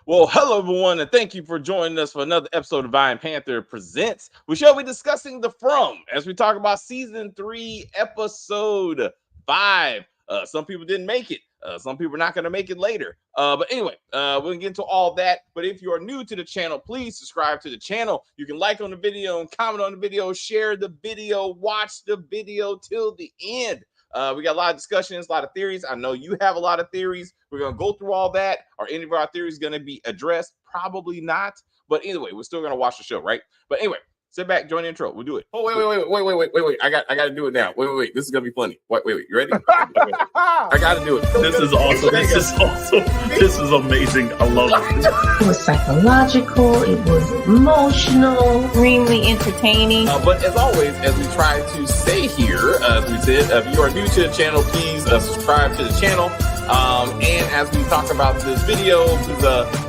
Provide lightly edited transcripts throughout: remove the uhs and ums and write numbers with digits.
Well, hello everyone, and thank you for joining us for another episode of Vine Panther Presents. We shall be discussing the From as we talk about season 3, episode 5. Some people didn't make it. Some people are not going to make it later. But anyway, we're going to get into all that. But if you are new to the channel, please subscribe to the channel. You can like on the video and comment on the video, share the video, watch the video till the end. We got a lot of discussions, a lot of theories. I know you have a lot of theories. We're going to go through all that. Are any of our theories going to be addressed? Probably not. But anyway, we're still going to watch the show, right? But anyway, sit back, join the intro. We'll do it. Oh, wait. I got to do it now. Wait. This is going to be funny. Wait. You ready? I got to do it. This is awesome. This is amazing. I love it. It was psychological. It was emotional. Extremely entertaining. But as always, as we try to say here, as we said, if you are new to the channel, please subscribe to the channel. And as we talk about this video, please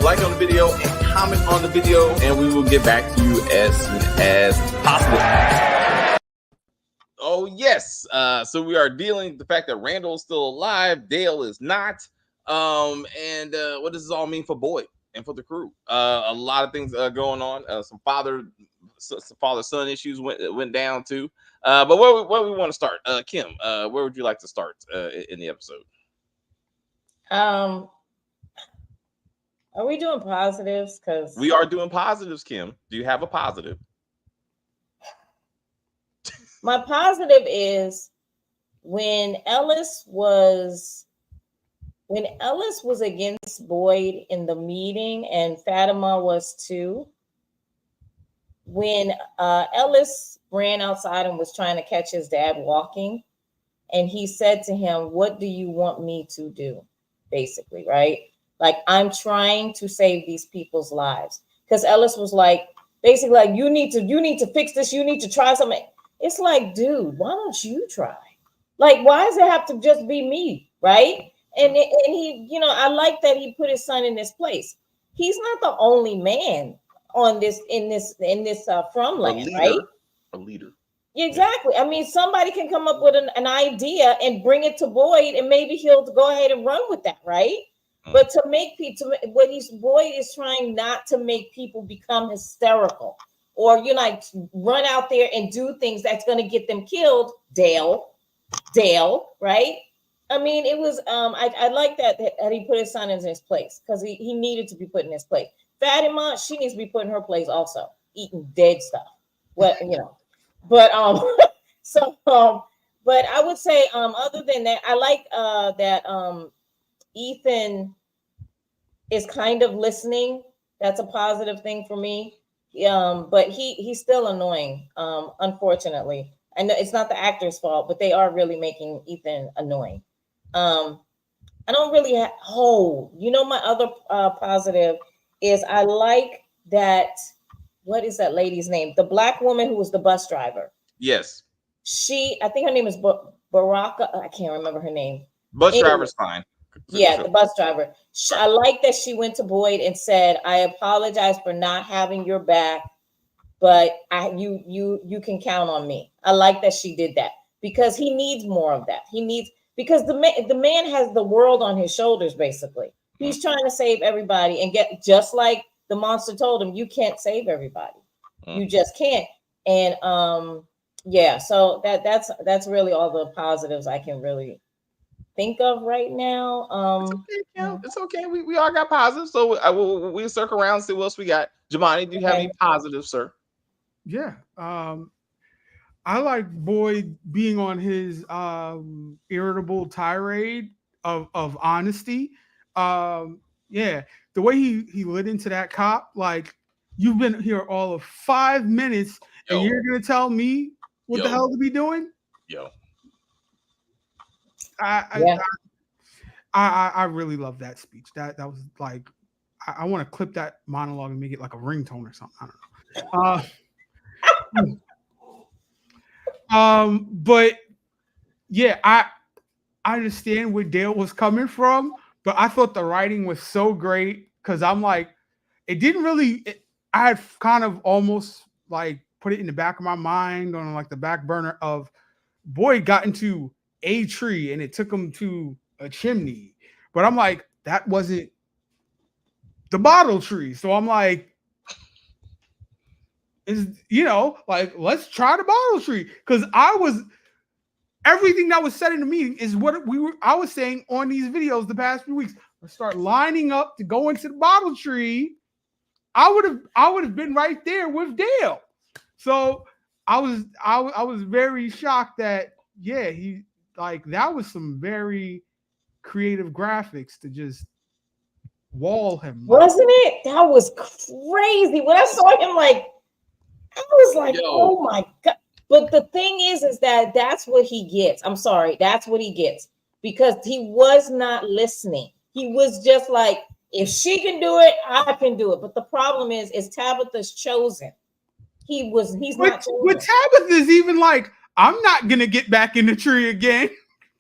like on the video and comment on the video, and we will get back to you as soon as possible. Oh, yes. So we are dealing with the fact that Randall is still alive. Dale is not. And what does this all mean for Boyd and for the crew? A lot of things going on. Some father-son issues went down too. But where we want to start? Kim, where would you like to start in the episode? Are we doing positives? Because we are doing positives, Kim. Do you have a positive? My positive is when Ellis was against Boyd in the meeting, and Fatima was too. When Ellis ran outside and was trying to catch his dad walking, and he said to him, "What do you want me to do?" Basically, right? Like, I'm trying to save these people's lives. Because Ellis was like, basically, like, you need to fix this. You need to try something. It's like, dude, why don't you try? Like, why does it have to just be me, right? And he, I like that he put his son in this place. He's not the only man on this in this from land, right? A leader. Exactly. I mean, somebody can come up with an idea and bring it to Boyd, and maybe he'll go ahead and run with that, right? But to make people, Boyd is trying not to make people become hysterical, or run out there and do things that's going to get them killed. Dale, right? I mean, it was. I like that he put his son in his place, because he needed to be put in his place. Fatima, she needs to be put in her place also, eating dead stuff. But but I would say other than that, I like that Ethan is kind of listening. That's a positive thing for me. But he's still annoying, unfortunately. I know it's not the actor's fault, but they are really making Ethan annoying. I don't really my other positive is I like that. What is that lady's name? The black woman who was the bus driver. Yes. I think her name is Baraka. I can't remember her name. Bus driver's fine. Yeah, the bus driver. I like that she went to Boyd and said, "I apologize for not having your back, but you can count on me." I like that she did that, because he needs more of that. Because the man has the world on his shoulders, basically. He's trying to save everybody, and get just like the monster told him, you can't save everybody. You just can't. And so that's really all the positives I can really think of right now. It's okay. We all got positives, so we'll circle around and see what else we got. Jamani, do you have any positives, sir? Yeah. I like Boyd being on his irritable tirade of honesty. Yeah, the way he lit into that cop, like, you've been here all of 5 minutes, and you're gonna tell me what the hell to be doing? I really love that speech. That was like, I want to clip that monologue and make it like a ringtone or something. I don't know. But yeah, I understand where Dale was coming from, but I thought the writing was so great, because I'm like, it didn't really. I had kind of almost like put it in the back of my mind on like the back burner of Boyd got into a tree and it took him to a chimney, but I'm like, that wasn't the bottle tree. So I'm like, like, let's try the bottle tree. Because everything that was said in the meeting is what I was saying on these videos the past few weeks. Let's start lining up to go into the bottle tree. I would have been right there with Dale. So I was very shocked that he like that was some very creative graphics to just wall him. Wasn't it? That was crazy. When I saw him, like, I was like, oh my God. But the thing is that that's what he gets. I'm sorry. That's what he gets because he was not listening. He was just like, if she can do it, I can do it. But the problem is Tabitha's chosen. He's not chosen. But Tabitha's even like, I'm not going to get back in the tree again.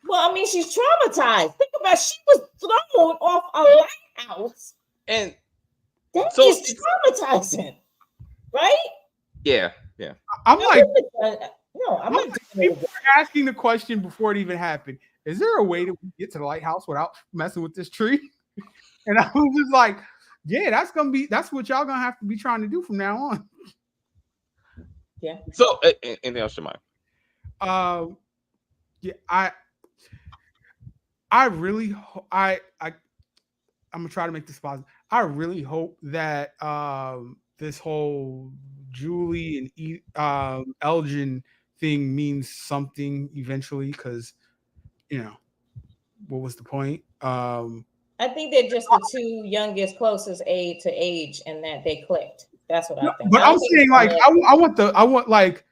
Well, I mean, she's traumatized. Think about it. She was thrown off a lighthouse. And that is traumatizing. Right? Yeah. I'm like, I'm not people are asking the question before it even happened. Is there a way that we get to the lighthouse without messing with this tree? And I was just like, yeah, that's what y'all gonna have to be trying to do from now on. Yeah. So anything else, Shemai? Yeah, I really I'm gonna try to make this positive. I really hope that this whole Julie and Elgin thing means something eventually, because what was the point? I think they're just the two youngest, closest age to age, and that they clicked. That's what I think. But I'm saying, like, I want like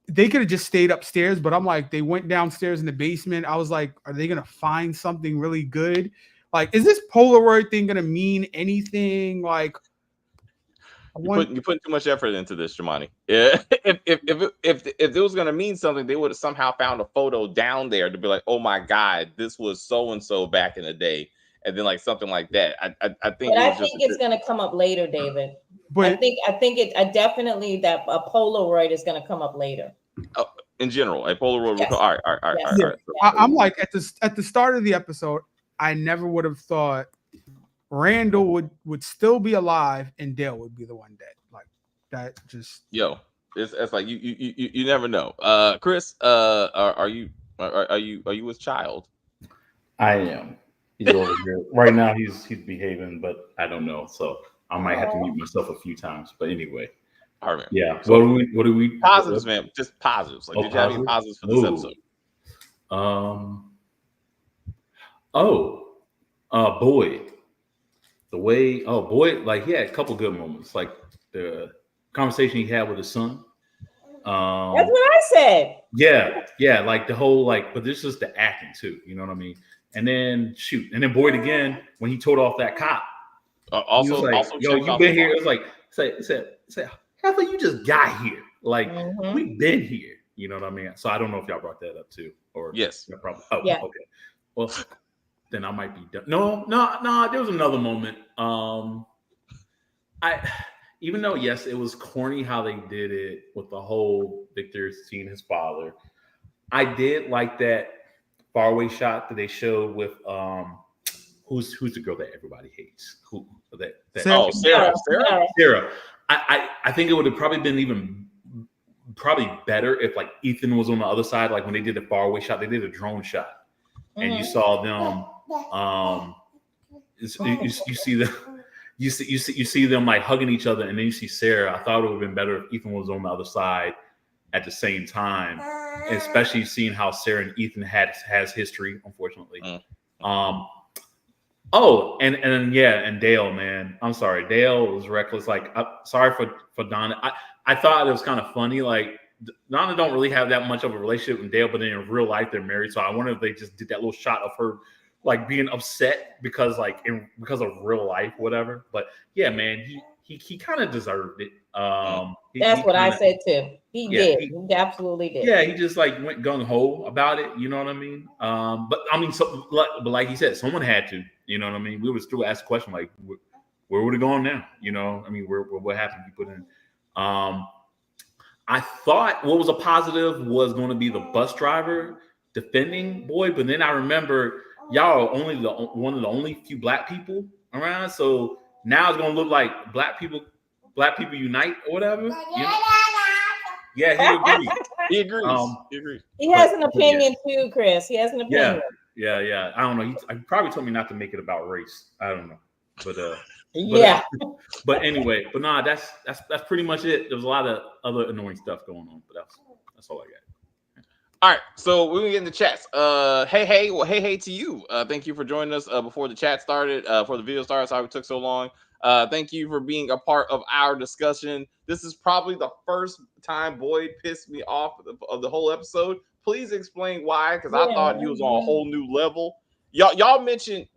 they could have just stayed upstairs, but I'm like, they went downstairs in the basement. I was like, are they gonna find something really good? Like, is this Polaroid thing gonna mean anything? Like, you're putting too much effort into this, Jamani. Yeah. If it was gonna mean something, they would have somehow found a photo down there to be like, oh my God, this was so and so back in the day, and then like something like that. I think. But I think it's gonna come up later, David. But I think definitely that a Polaroid is gonna come up later. In general, a Polaroid. Yes. All right. Yeah. I'm like at the start of the episode, I never would have thought Randall would still be alive and Dale would be the one dead. Like that just it's like you never know. Chris, are you with child? I am. He's over here right now. He's behaving, but I don't know. So I might have to mute myself a few times. But anyway, all right. Yeah. So what do we positives, man? Just positives. Like, did you have any positives for this episode? Boyd. The way, Boyd, like he had a couple good moments, like the conversation he had with his son. That's what I said. Yeah, like the whole but this is the acting too. You know what I mean? And then Boyd again when he told off that cop. Also, you've been here. It was like say, how about you just got here? Like we've been here. You know what I mean? So I don't know if y'all brought that up too, or yes, probably. Oh, yeah. Okay. Well, then I might be done. No. There was another moment. Even though yes, it was corny how they did it with the whole Victor seeing his father. I did like that faraway shot that they showed with who's the girl that everybody hates? Sarah. I think it would have probably been probably better if like Ethan was on the other side. Like when they did the faraway shot, they did a drone shot, and you saw them. You see them like hugging each other, and then you see Sarah. I thought it would have been better if Ethan was on the other side at the same time, especially seeing how Sarah and Ethan has history, unfortunately. And Dale, man, I'm sorry, Dale was reckless. Like, sorry for Donna. I thought it was kind of funny. Like, Donna don't really have that much of a relationship with Dale, but in real life they're married. So I wonder if they just did that little shot of her like being upset because of real life, whatever. But yeah, man, he kind of deserved it. That's what I said too. He did. He absolutely did. Yeah, he just like went gung ho about it. You know what I mean? But I mean, but like he said, someone had to. You know what I mean? We would still ask the question like, where would it go on now? You know, I mean, what happened? You put in. I thought what was a positive was going to be the bus driver defending Boyd, but then I remember y'all are only one of the only few black people around, so now it's gonna look like black people unite or whatever. Yeah, he agrees. He agrees. He agrees. He has an opinion too, Chris. He has an opinion. Yeah. I don't know. He probably told me not to make it about race. I don't know, but yeah. But anyway, but nah, that's pretty much it. There was a lot of other annoying stuff going on, but that's all I got. All right, so we're gonna get in the chats. Hey to you. Thank you for joining us before the chat started, before the video started. Sorry it took so long. Thank you for being a part of our discussion. This is probably the first time Boyd pissed me off of the whole episode. Please explain why, because I thought he was on a whole new level. Y'all mentioned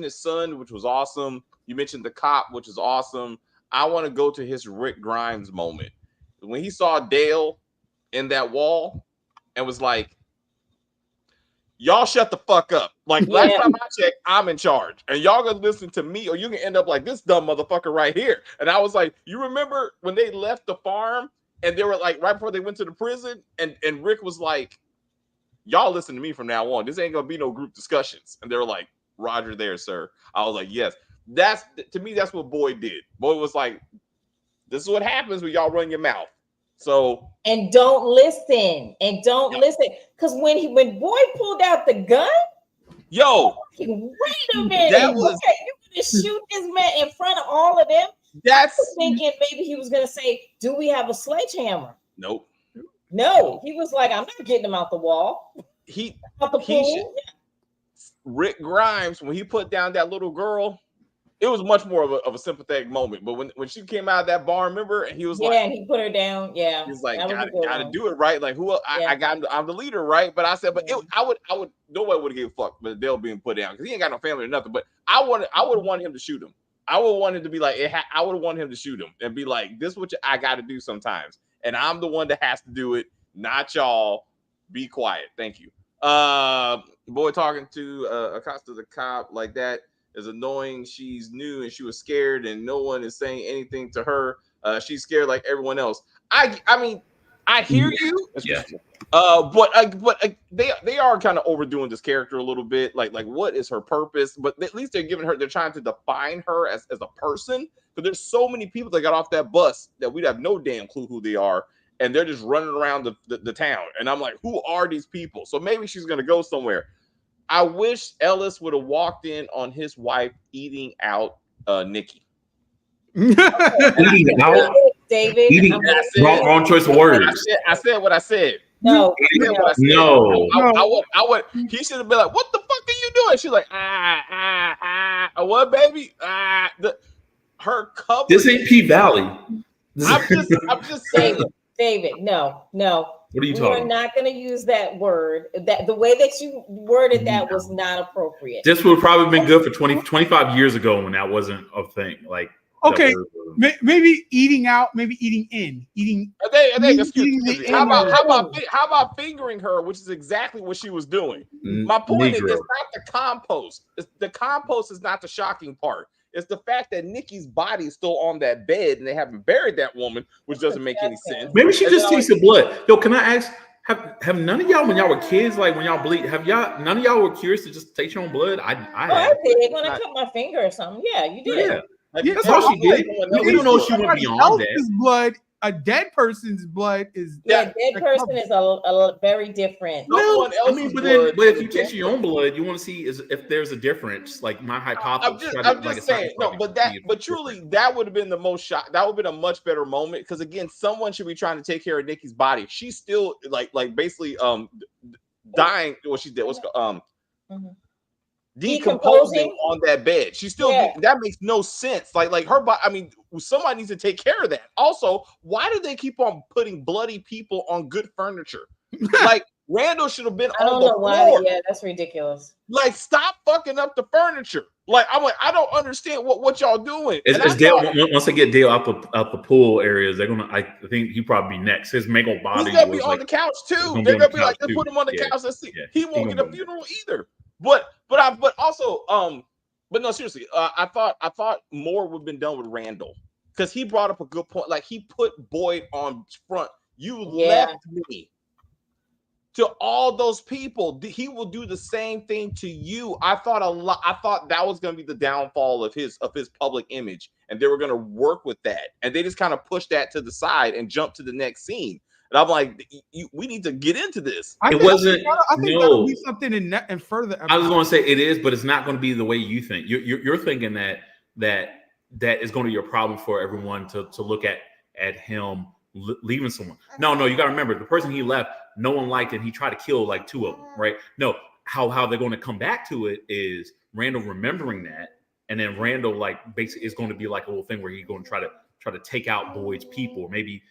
his son, which was awesome. You mentioned the cop, which is awesome. I want to go to his Rick Grimes moment when he saw Dale in that wall. And was like, y'all shut the fuck up. Like last time I checked, I'm in charge. And y'all gonna listen to me, or you can end up like this dumb motherfucker right here. And I was like, you remember when they left the farm and they were like right before they went to the prison, and Rick was like, y'all listen to me from now on. This ain't gonna be no group discussions. And they were like, Roger there, sir. I was like, yes. That's to me, that's what Boyd did. Boyd was like, this is what happens when y'all run your mouth. So and don't listen, listen, because when Boyd pulled out the gun, wait a minute, that was you gonna shoot this man in front of all of them? That's I was thinking maybe he was gonna say, "Do we have a sledgehammer?" Nope. No, he was like, "I'm not getting him out the wall." Out the pool. Rick Grimes, when he put down that little girl, it was much more of a sympathetic moment. But when she came out of that barn, remember, and he was like, and he put her down. Yeah, he's like, gotta do it right. Like who? I got him. I'm the leader, right? But I said, but I would. Nobody would have given a fuck. But Dale being put down because he ain't got no family or nothing. But I would want him to shoot him. I would want him to be like, I would want him to shoot him and be like, this is what I got to do sometimes, and I'm the one that has to do it, not y'all. Be quiet. Thank you. Boy talking to Acosta the cop like that is annoying. She's new and she was scared and no one is saying anything to her. She's scared like everyone else. I mean, I hear you. Yeah. But they are kind of overdoing this character a little bit. Like what is her purpose? But at least they're trying to define her as a person. But there's so many people that got off that bus that we'd have no damn clue who they are. And they're just running around the town. And I'm like, who are these people? So maybe she's going to go somewhere. I wish Ellis would have walked in on his wife eating out Nikki. Eating out? David. Eating, wrong choice of words. I said what I said. No. I would. He should have been like, what the fuck are you doing? She's like, what, baby? Her cover. This ain't P Valley. I'm just saying. David, no. What are you talking? We're not going to use that word. That the way that you worded that was not appropriate. This would have probably been good for 25 years ago when that wasn't a thing. Like, okay, maybe eating out, maybe eating in, eating. How about fingering her, which is exactly what she was doing. My point is, it's not the compost. The compost is not the shocking part. It's the fact that Nikki's body is still on that bed and they haven't buried that woman, which doesn't make any sense. Maybe she just tasted blood. Yo, can I ask? Have none of y'all, when y'all were kids, like when y'all bleed, none of y'all were curious to just taste your own blood? I did when I cut my finger or something. Yeah, you did. Yeah, that's all she did. We don't know if she went beyond that. Blood, a dead person's blood is dead person is a very different. No, I mean, but if you taste your own blood, you want to see if there's a difference. Like my hypothesis. I'm just saying, but truly, that would have been the most shock. That would have been a much better moment because again, someone should be trying to take care of Nikki's body. She's still like basically dying. What she did was decomposing on that bed. She's still that makes no sense. Like her body. I mean, somebody needs to take care of that. Also, why do they keep on putting bloody people on good furniture? Like Randall should have been on the floor. Yeah, that's ridiculous. Like, stop fucking up the furniture. Like, I'm like, I don't understand what y'all doing. It's Dale. Once they get Dale out the pool areas, they're gonna. I think he probably be next. His mangled body. He's gonna be on the couch too. They're gonna be like, let's put him on the couch. Let's see. He won't get a funeral either. But no, seriously. I thought more would have been done with Randall because he brought up a good point. Like he put Boyd on front. You left me to all those people. He will do the same thing to you. I thought that was going to be the downfall of his public image, and they were going to work with that, and they just kind of pushed that to the side and jumped to the next scene. And I'm like, we need to get into this. I think that'll be something in further episodes. I was going to say it is, but it's not going to be the way you think. You're thinking that is going to be a problem for everyone to look at him leaving someone. No, you got to remember, the person he left, no one liked, and he tried to kill like 2 of them, right? No, how they're going to come back to it is Randall remembering that, and then Randall like basically is going to be like a little thing where he's going to try to take out Boyd's people, or maybe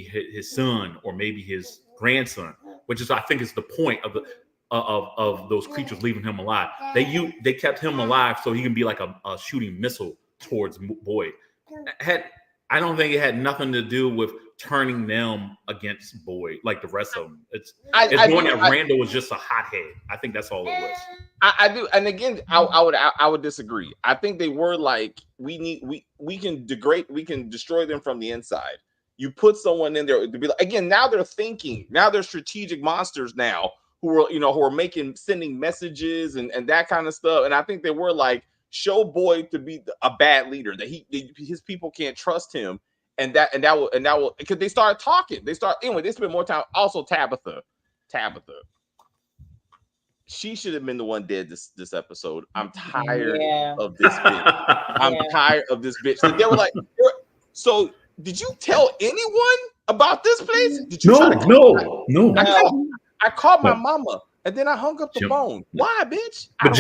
his son, or maybe his grandson, which is, I think, is the point of those creatures leaving him alive. They kept him alive so he can be like a shooting missile towards Boyd. I don't think it had nothing to do with turning them against Boyd like the rest of them. It's going that Randall was just a hothead. I think that's all it was. I do, and again, I would disagree. I think they were like, we can destroy them from the inside. You put someone in there to be like, again, now they're thinking, now they're strategic monsters now who are sending messages and that kind of stuff. And I think they were like, show Boyd to be a bad leader, that his people can't trust him, and that will, because they started talking. They spent more time. Also, Tabitha, she should have been the one dead this episode. I'm tired of this bitch. I'm tired of this bitch. They were like, so did you tell anyone about this place? Did you No. I called my mama, and then I hung up the phone. Why, bitch? But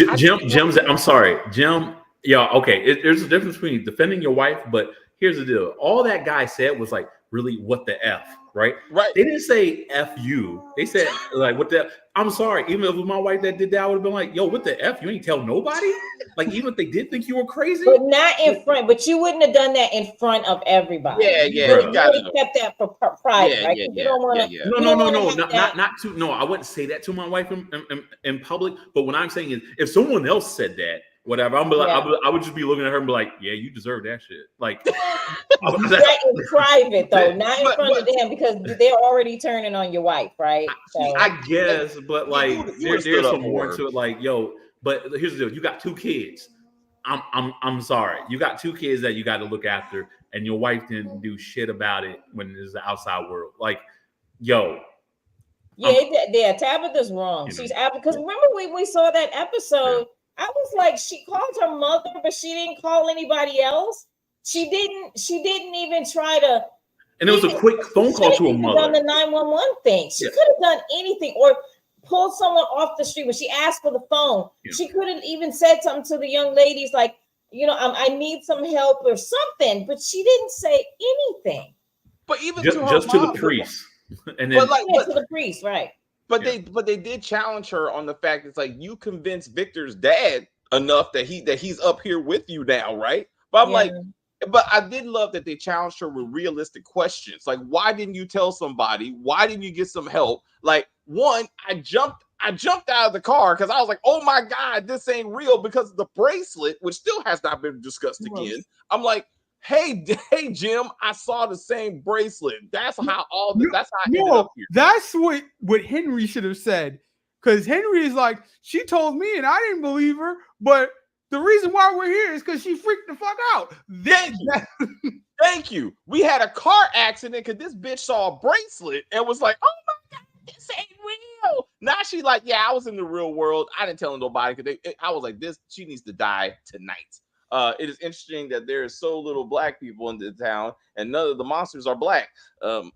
Jim's. I'm sorry, Jim. Yeah, okay. There's a difference between defending your wife, but here's the deal. All that guy said was like, really, what the F, right? Right. They didn't say F you. They said like, what the? I'm sorry. Even if it was my wife that did that, I would have been like, yo, what the F? You ain't tell nobody? Like, even if they did think you were crazy, but not in front. But you wouldn't have done that in front of everybody. Yeah. You kept that for private, right? You don't want to. Not to. No, I wouldn't say that to my wife in public. But what I'm saying is, if someone else said that, whatever, I would just be looking at her and be like, yeah, you deserve that shit. Like, in private though, not in front of them, because they're already turning on your wife, right? So. I guess, but like, there's some more to it. Like, yo, but here's the deal: you got 2 kids. I'm sorry, you got 2 kids that you got to look after, and your wife didn't do shit about it when there's the outside world. Like, yo. Yeah, Tabitha's wrong. She's out, because remember when we saw that episode. Yeah. I was like, she called her mother, but she didn't call anybody else. She didn't even try to. And it was a quick phone call to her mother. On the 911 thing, she could have done anything, or pulled someone off the street when she asked for the phone. Yeah. She could have even said something to the young ladies, like, I need some help or something. But she didn't say anything. But even to the priest, and then to the priest, right? But they did challenge her on the fact it's like, you convinced Victor's dad enough that he's up here with you now, right? But I'm like, but I did love that they challenged her with realistic questions. Like, why didn't you tell somebody? Why didn't you get some help? Like, one, I jumped out of the car because I was like, oh my God, this ain't real, because of the bracelet, which still has not been discussed again. I'm like, Hey, Jim, I saw the same bracelet. That's how that's how I ended up here. That's what Henry should have said. Because Henry is like, she told me and I didn't believe her, but the reason why we're here is because she freaked the fuck out. Thank you. We had a car accident because this bitch saw a bracelet and was like, oh my God, this ain't real. Now she like, yeah, I was in the real world. I didn't tell nobody, because I was like, she needs to die tonight. It is interesting that there is so little black people in the town, and none of the monsters are black. I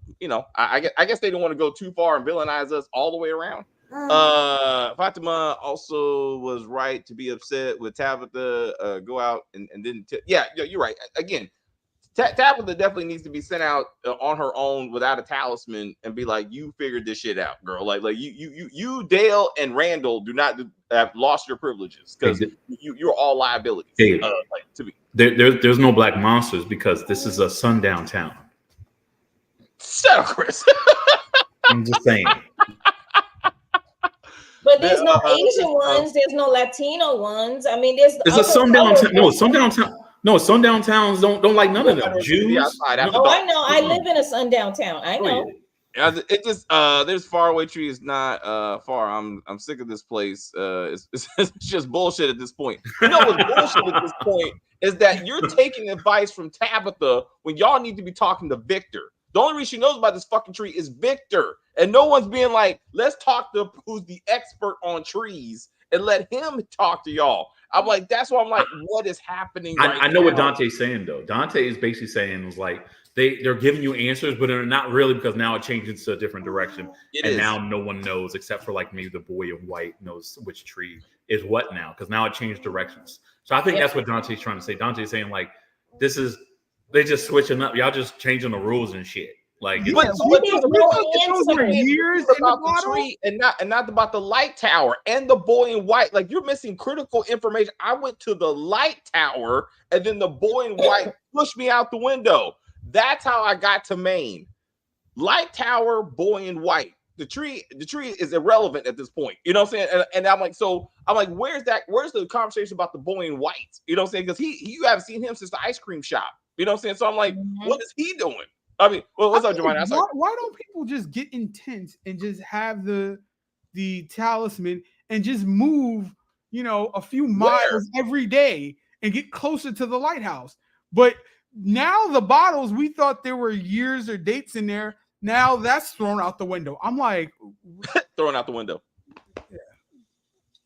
guess they didn't want to go too far and villainize us all the way around. Fatima also was right to be upset with Tabitha. Go out and didn't. You're right. Again, Tabitha definitely needs to be sent out on her own without a talisman and be like, you figured this shit out, girl. Like you, Dale and Randall do not have lost your privileges, because you're all liabilities. Hey, to me, there's no black monsters because this is a sundown town. Shut up, Chris. I'm just saying. But there's no Asian ones. There's no Latino ones. I mean, it's a sundown town. No, sundown town. No, sundown towns don't like none of them. Jews. I know. I live in a sundown town. I know. It just there's faraway tree is not far. I'm sick of this place. It's just bullshit at this point. You know what's bullshit at this point is that you're taking advice from Tabitha when y'all need to be talking to Victor. The only reason she knows about this fucking tree is Victor, and no one's being like, let's talk to who's the expert on trees and let him talk to y'all. I'm like, that's why I'm like, what is happening? I know what Dante's saying though. Dante is basically saying was like they're giving you answers, but they're not really because now it changes to a different direction, now no one knows except for like maybe the boy in white knows which tree is what now because now it changed directions. So I think that's what Dante's trying to say. Dante's saying like they just switching up. Y'all just changing the rules and shit. Like, years about the tree and not about the light tower and the boy in white. Like you're missing critical information. I went to the light tower and then the boy in white pushed me out the window. That's how I got to Maine. Light tower, boy in white. The tree is irrelevant at this point. You know what I'm saying? And I'm like, where's the conversation about the boy in white? You know what I'm saying? Because you haven't seen him since the ice cream shop. You know what I'm saying? So I'm like, what is he doing? I mean, what's up, Jemima? Why don't people just get intense and just have the talisman and just move, a few miles every day and get closer to the lighthouse? But now the bottles, we thought there were years or dates in there. Now that's thrown out the window. I'm like, thrown out the window. Yeah.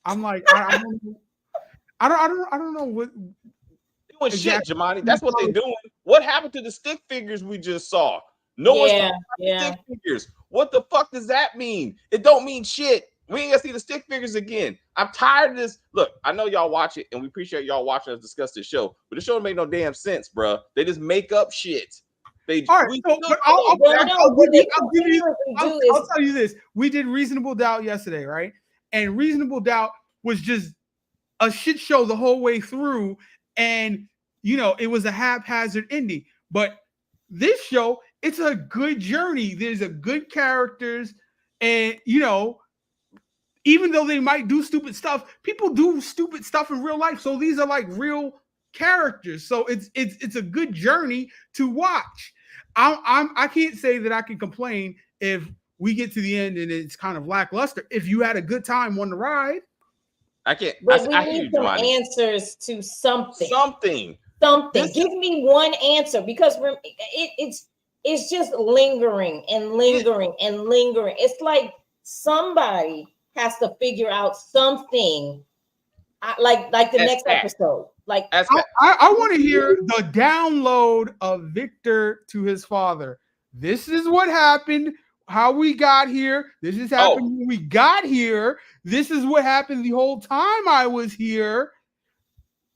I'm like, I don't know what. Doing shit, Jamani. That's what they're doing. What happened to the stick figures we just saw? No one's talking about stick figures. What the fuck does that mean? It don't mean shit. We ain't gonna see the stick figures again. I'm tired of this. Look, I know y'all watch it, and we appreciate y'all watching us discuss this show, but the show don't make no damn sense, bro. They just make up shit. I'll tell you this. We did Reasonable Doubt yesterday, right? And Reasonable Doubt was just a shit show the whole way through, and it was a haphazard ending. But this show, it's a good journey. There's a good characters, and even though they might do stupid stuff, people do stupid stuff in real life. So these are like real characters. So it's a good journey to watch. I can't say that I can complain if we get to the end and it's kind of lackluster. If you had a good time on the ride, I can't. But we need some answers to something. Something. Give me one answer because it's just lingering and lingering and lingering. It's like somebody has to figure out something. Like the next episode. Like I want to hear the download of Victor to his father. This is what happened. How we got here. This is happened when we got here. This is what happened the whole time I was here.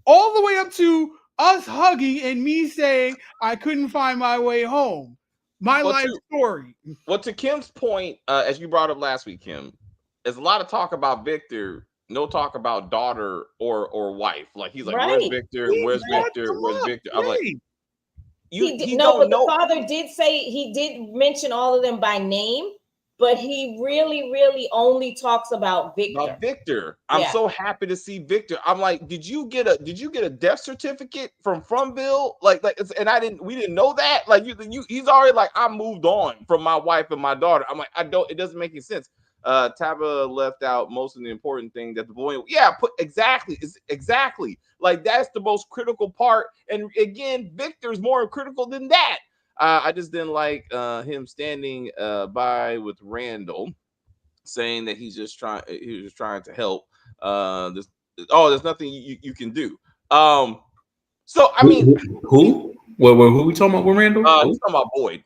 All the way up to us hugging and me saying I couldn't find my way home. My life story. Well, to Kim's point, as you brought up last week, Kim, there's a lot of talk about Victor, no talk about daughter or wife. Like he's like, where's Victor? Where's Victor? Where's Victor? I'm like, the father did say he did mention all of them by name, but he really, really only talks about Victor. I'm so happy to see Victor. I'm like, did you get a death certificate from Fromville? We didn't know that. Like he's already like, I moved on from my wife and my daughter. I'm like, it doesn't make any sense. Taba left out most of the important thing that the boy, exactly. Like that's the most critical part. And again, Victor's more critical than that. I just didn't like him standing by with Randall, saying that he was just trying to help. There's nothing you can do. So I mean, who we talking about with Randall? He's talking about Boyd.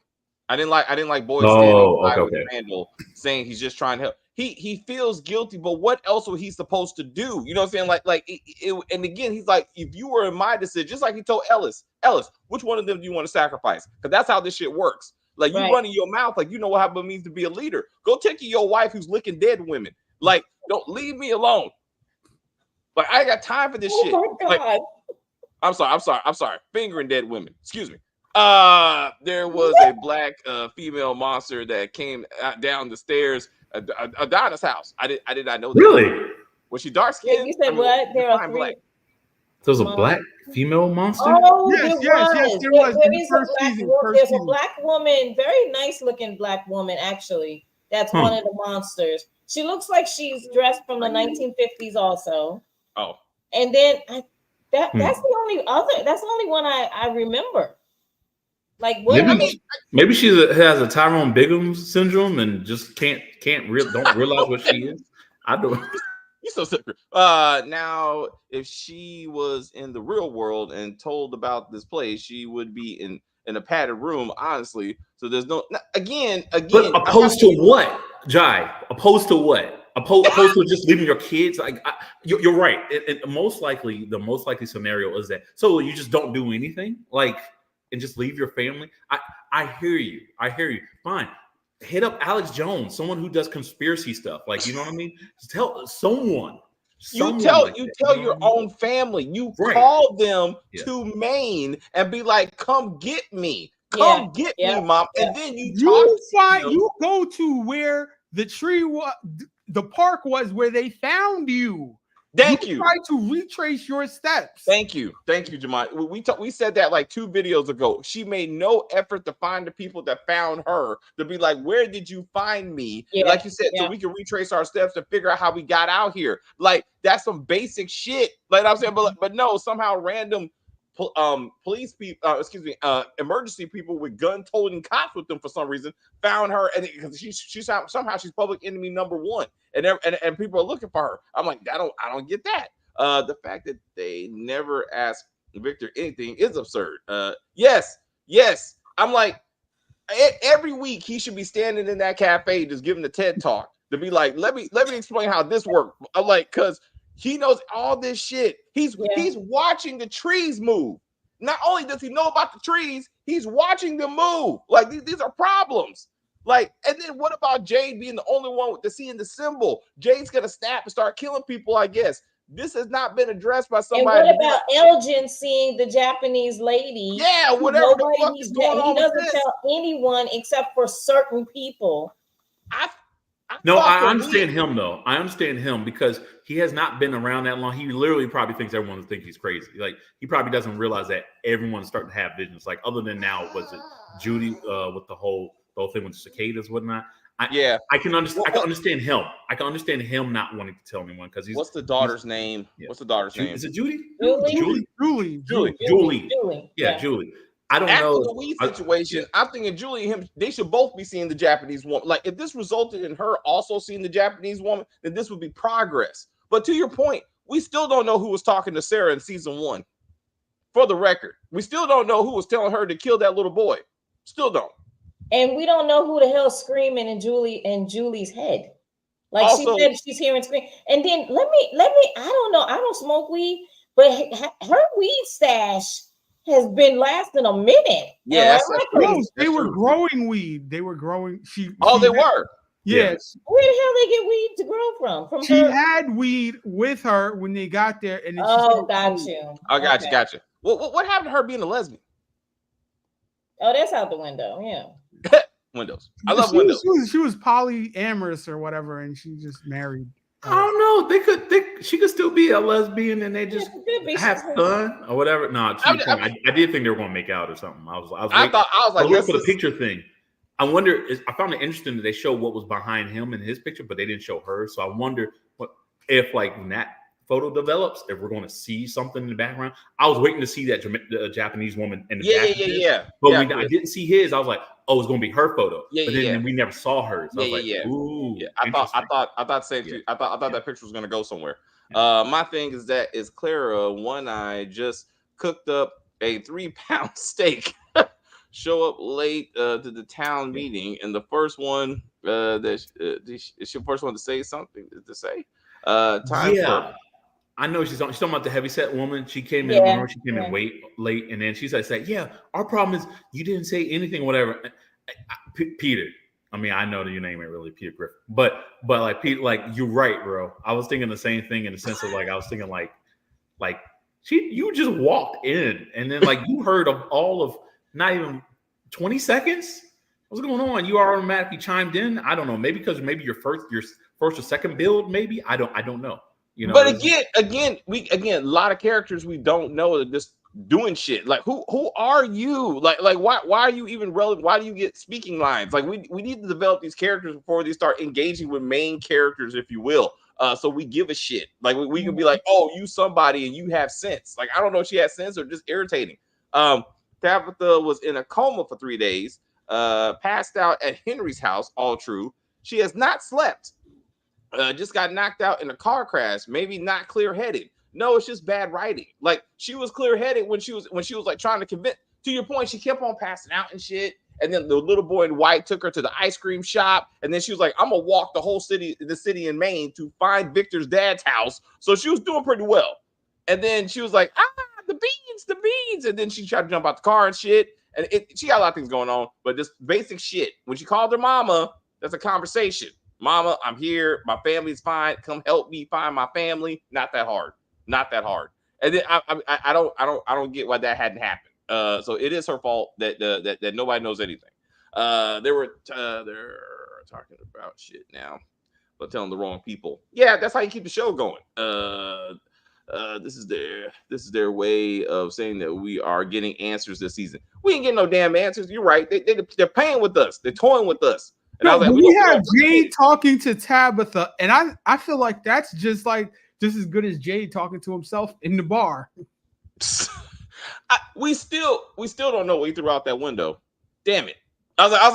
I didn't like Boyd standing by with Randall, saying he's just trying to help. He feels guilty, but what else was he supposed to do? You know what I'm saying? And again, he's like, if you were in my decision, just like he told Ellis, which one of them do you want to sacrifice? Because that's how this shit works. Like you running your mouth, like you know what it means to be a leader. Go take your wife who's licking dead women. Like, don't leave me alone. Like I ain't got time for this shit. My God. Like, I'm sorry. Fingering dead women. Excuse me. There was a black female monster that came down the stairs. Adonis' house. I did not know that. Really? Was she dark skinned? You said what? There are three. Black. There's a black female monster. Oh, Yes, there yes, yes, was. there was in There the is first a black. season, There's a black woman, very nice looking black woman, actually. That's one of the monsters. She looks like she's dressed from the 1950s, also. Oh, and then that's the only one I remember. Like what? Maybe she has a Tyrone Biggum syndrome and just don't realize what she is. I don't. You're so sick. Now, if she was in the real world and told about this place, she would be in a padded room, honestly. So there's no again. But opposed to what, Jai? Opposed to what? Opposed to just leaving your kids? Like you're right. The most likely scenario is that. So you just don't do anything, and just leave your family. I hear you. Fine. Hit up Alex Jones, someone who does conspiracy stuff. You know what I mean? Just tell someone. You tell your own family. You call them to Maine and be like, "Come get me, get me, mom." And then you go to where the tree was, the park was, where they found you. Thank you. Try to retrace your steps. Thank you, Jamai. We said that like 2 videos ago. She made no effort to find the people that found her, to be like, "Where did you find me?" Like you said, so we can retrace our steps to figure out how we got out here. Like that's some basic shit. Like I'm saying, but no, somehow random police people, emergency people with gun-toting cops with them for some reason found her, and because she's public enemy number 1, and people are looking for her. I'm like, I don't get that. The fact that they never asked Victor anything is absurd. Yes. I'm like, every week he should be standing in that cafe just giving the TED talk to be like, let me explain how this works. I'm like, because he knows all this shit. He's watching the trees move. Not only does he know about the trees, he's watching them move. Like these are problems. Like, and then what about Jade being the only one with seeing the symbol? Jade's gonna snap and start killing people, I guess. This has not been addressed by somebody. And what about Elgin seeing the Japanese lady? Yeah, whatever the fuck is going on. He doesn't tell anyone except for certain people. I understand him though. I understand him because he has not been around that long. He literally probably thinks everyone thinks he's crazy. Like he probably doesn't realize that everyone's starting to have visions. Like other than now, was it Judy with the whole thing with the cicadas, whatnot? I can understand. I can understand him. I can understand him not wanting to tell anyone because he's. What's the daughter's name? Yeah. What's the daughter's name? Is it Judy? Julie. Yeah, Julie. I don't know. After the weed situation, I'm thinking Julie and him, they should both be seeing the Japanese woman. Like, if this resulted in her also seeing the Japanese woman, then this would be progress. But to your point, we still don't know who was talking to Sarah in season 1. For the record, we still don't know who was telling her to kill that little boy. Still don't. And we don't know who the hell's screaming in Julie's head. Like also, she said, she's hearing scream. And then let me. I don't know. I don't smoke weed, but her weed stash has been lasting a minute. Yeah, they were growing weed. They were growing. They were. Yes. Where the hell they get weed to grow from? She had weed with her when they got there, and then got you. Got you. What happened to her being a lesbian? Oh, that's out the window. Yeah. Windows. I love windows. She was polyamorous or whatever, and she just married. I don't know. She could still be a lesbian, and they just have fun or whatever. No, I did think they were going to make out or something. I was like, look for the picture thing. I wonder. I found it interesting that they show what was behind him in his picture, but they didn't show her. So I wonder if when that photo develops, if we're going to see something in the background. I was waiting to see that Japanese woman in the back. But when I didn't see his, I was like, oh, it's going to be her photo. But then we never saw hers. So I was like, ooh. Yeah. I thought that picture was going to go somewhere. My thing is that Clara One Eye just cooked up a 3-pound steak. Show up late to the town meeting, and the first one is she first one to say something to say. I know she's talking about the heavyset woman. She came in. Remember, she came in late, and then she said, "Yeah, our problem is you didn't say anything, whatever." Peter, I mean, I know that your name ain't really Peter Griffin, but like Peter, like you're right, bro. I was thinking the same thing in the sense of I was thinking like you just walked in, and then you heard of all of not even 20 seconds. What's going on? You automatically chimed in. I don't know. Maybe because your first or second build. Maybe I don't know. But again, a lot of characters we don't know are just doing shit. Like who are you? Like why are you even relevant? Why do you get speaking lines? Like we need to develop these characters before they start engaging with main characters, if you will. So we give a shit. Like we can be like, oh, you somebody and you have sense. Like I don't know if she has sense or just irritating. Tabitha was in a coma for 3 days, passed out at Henry's house. All true. She has not slept. Just got knocked out in a car crash. Maybe not clear-headed. No, it's just bad writing. Like she was clear-headed when she was like trying to convince. To your point, she kept on passing out and shit. And then the little boy in white took her to the ice cream shop. And then she was like, I'm gonna walk the city in Maine to find Victor's dad's house. So she was doing pretty well. And then she was like, the beans. And then she tried to jump out the car and shit. And she got a lot of things going on, but this basic shit. When she called her mama, that's a conversation. Mama, I'm here. My family's fine. Come help me find my family. Not that hard. And then I don't get why that hadn't happened. So it is her fault that nobody knows anything. They're talking about shit now, but telling the wrong people. Yeah, that's how you keep the show going. This is their way of saying that we are getting answers this season. We ain't getting no damn answers. You're right. They're playing with us. They're toying with us. And no, I was like, we have Jade talking to Tabitha, and I feel like that's just as good as Jade talking to himself in the bar. We still don't know what he threw out that window. Damn it! I was